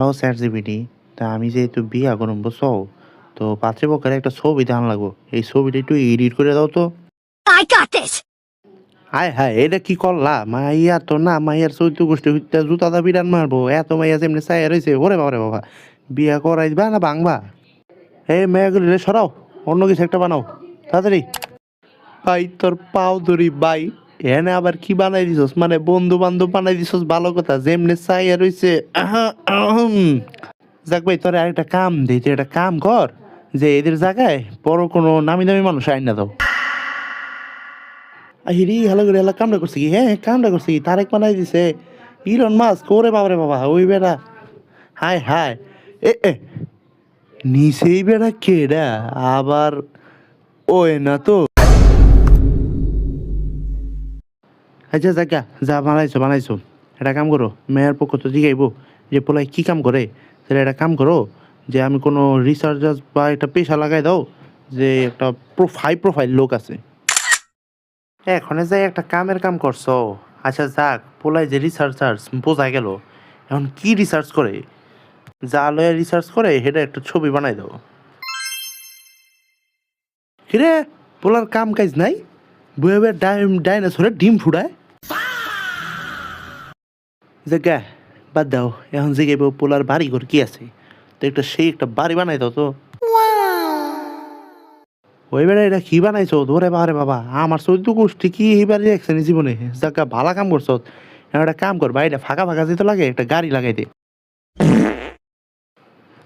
ও chat GPT, তা আমি যেহেতু বিয়া করব বুঝছো, তো পাত্রীপক্ষের একটা ছবি ধান লাগবো, এই ছবিটা একটু এডিট করে দাও তো। I got this! হায় হায়, এটা কি করলা? মাইয়া তো না, মাইয়ার চৈত্য গোষ্ঠী হইতে জুতা দা বিরান মারবো, এত মাইয়া যেমনি চাইয়া রয়েছে, ওরে বাবা রে বাবা, বিয়া করাই দিবা না ভাঙবা? এই মেয়েগুলি রে সরাও, অন্য কিছু একটা বানাও তাড়াতাড়ি। ভাই তোর পাও ধরি ভাই, এনে আবার কি বানাই দিছস? মানে বন্ধু বান্ধব বানাই দিছস ভালো কথা, যেমনি চাইয়া রয়েছে। যাক ভাই, তোর আরেকটা কাম দিই, তুই একটা কাম কর, যে এদের জায়গায় বড় কোনো নামি দামি মানুষ আইন না দাও। হিরি হ্যালো করে হ্যালো, কামটা করছে কি? হ্যাঁ কামটা করছে কি, তারেক বানাই দিছে ইলন মাস্ক, ওরে বাবা রে বাবা, ওই বেড়া, হায় হায়। এ নিচেই বেড়া কেডা আবার, ওই না তো। আচ্ছা জাগা, যা বানাইছো বানাইছো, একটা কাম করো, মেয়ের পক্ষ তো জিগাইবো যে পোলাই কি কাম করে, তাহলে একটা কাম করো, যে আমি কোনো রিসার্চার বা একটা পেশা লাগাই দাও, যে একটা হাই প্রোফাইল লোক আছে। এখনে যাই একটা কামের কাম করছো। আচ্ছা যাক, পোলাই যে রিসার্চার বোঝা গেল, এখন কি রিসার্চ করে, যা লয়ে রিসার্চ করে সেটা একটা ছবি বানাই দাও। কিরে, পোলার কাম কাজ নাই, বয়ে বয়ে ডাইনোসরের ডিম ফুড়ায়। জায়গা বাদ দাও, এখন জিগাইব পোলার বাড়ি ঘর কি আছে, তো একটা সেই একটা বাড়ি বানাই দাও তো। ওই বেড়া এটা কি বানাইছো? ধরে বাবারে বাবা, আমার চৌদ্দ গোষ্ঠী কি এই বাড়ি দেখছেন জীবনে? জায়গা ভালো কাম করছো, এখন একটা কাম কর, বাড়িটা ফাঁকা ফাঁকা যেতে লাগে, একটা গাড়ি লাগাই দে।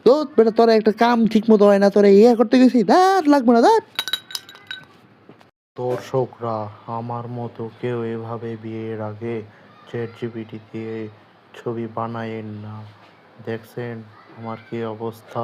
তো বেটা তোরা একটা কাম ঠিক মতো হয় না, তোরা ইয়ে করতে গেছি, দাঁত লাগবে না দাঁত। দর্শকরা, আমার মতো কেউ এভাবে বিয়ের আগে চ্যাট জিপিটি দিয়ে ছবি বানায়েন না। দেখছেন আমার কি অবস্থা।